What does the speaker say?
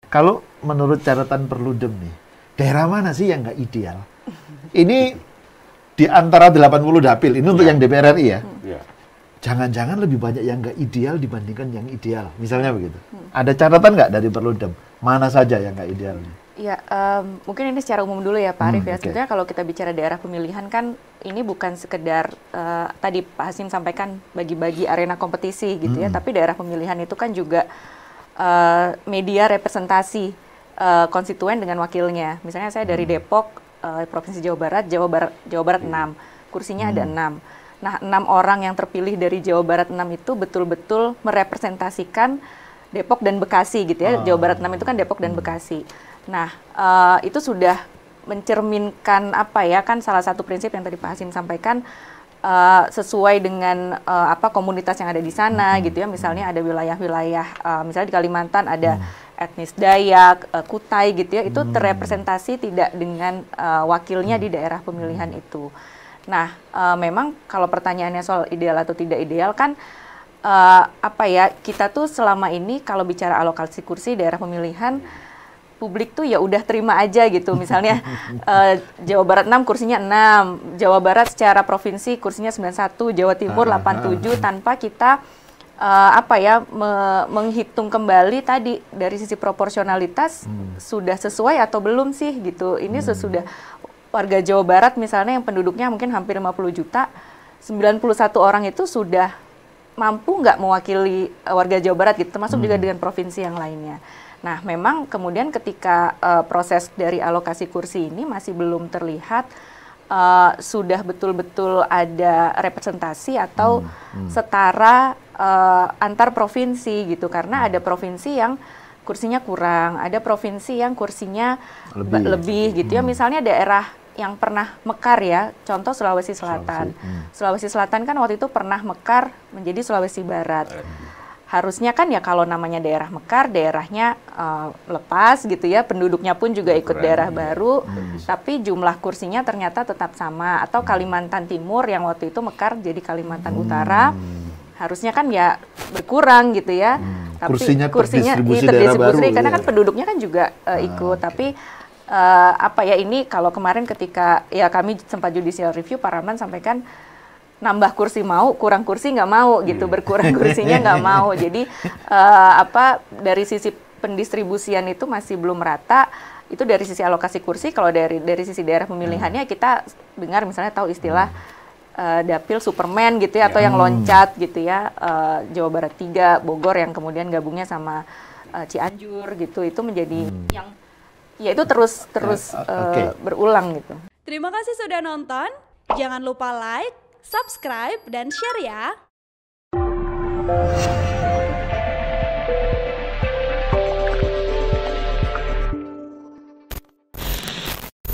Kalau menurut catatan Perludem nih, daerah mana sih yang nggak ideal? Ini di antara 80 dapil, ini untuk yang DPR RI ya. Jangan-jangan lebih banyak yang nggak ideal dibandingkan yang ideal, misalnya begitu. Ada catatan nggak dari Perludem? Mana saja yang nggak ideal? Ya, mungkin ini secara umum dulu ya Pak Arief ya. Okay. Sebenarnya kalau kita bicara daerah pemilihan kan ini bukan sekedar tadi Pak Hasim sampaikan bagi-bagi arena kompetisi gitu ya, tapi daerah pemilihan itu kan juga media representasi konstituen dengan wakilnya. Misalnya saya dari Depok, Provinsi Jawa Barat 6, kursinya ada 6. Nah, 6 orang yang terpilih dari Jawa Barat 6 itu betul-betul merepresentasikan Depok dan Bekasi gitu ya. Jawa Barat 6 itu kan Depok dan Bekasi. Nah, itu sudah mencerminkan apa ya, kan salah satu prinsip yang tadi Pak Hasim sampaikan, sesuai dengan komunitas yang ada di sana gitu ya. Misalnya ada wilayah-wilayah, misalnya di Kalimantan ada etnis Dayak, Kutai gitu ya, itu terrepresentasi tidak dengan wakilnya di daerah pemilihan itu. Nah, memang kalau pertanyaannya soal ideal atau tidak ideal kan, kita tuh selama ini kalau bicara alokasi kursi daerah pemilihan, publik tuh ya udah terima aja gitu. Misalnya Jawa Barat 6 kursinya 6, Jawa Barat secara provinsi kursinya 91, Jawa Timur 87 tanpa kita menghitung kembali tadi dari sisi proporsionalitas sudah sesuai atau belum sih gitu. Ini sesudah warga Jawa Barat misalnya yang penduduknya mungkin hampir 50 juta, 91 orang itu sudah mampu nggak mewakili warga Jawa Barat gitu, termasuk juga dengan provinsi yang lainnya. Nah, memang kemudian ketika proses dari alokasi kursi ini masih belum terlihat sudah betul-betul ada representasi atau setara antar provinsi gitu, karena ada provinsi yang kursinya kurang, ada provinsi yang kursinya lebih gitu ya. Misalnya daerah yang pernah mekar ya, contoh Sulawesi Selatan. Sulawesi Selatan kan waktu itu pernah mekar menjadi Sulawesi Barat. Harusnya kan ya kalau namanya daerah mekar, daerahnya lepas gitu ya, penduduknya pun juga ikut daerah baru, tapi jumlah kursinya ternyata tetap sama. Atau Kalimantan Timur yang waktu itu mekar jadi Kalimantan Utara, harusnya kan ya berkurang gitu ya. Tapi kursinya terdistribusi karena kan penduduknya kan juga ikut. Tapi ini kalau kemarin ketika ya kami sempat judicial review, Pak Rahman sampaikan nambah kursi mau, kurang kursi nggak mau gitu, berkurang kursinya nggak mau. Jadi dari sisi pendistribusian itu masih belum rata. Itu dari sisi alokasi kursi. Kalau dari sisi daerah pemilihannya kita dengar misalnya tahu istilah dapil Superman gitu ya, atau yang loncat gitu ya, Jawa Barat 3, Bogor yang kemudian gabungnya sama Cianjur gitu, itu menjadi yang ya itu terus berulang gitu. Terima kasih sudah nonton. Jangan lupa like, subscribe, dan share ya.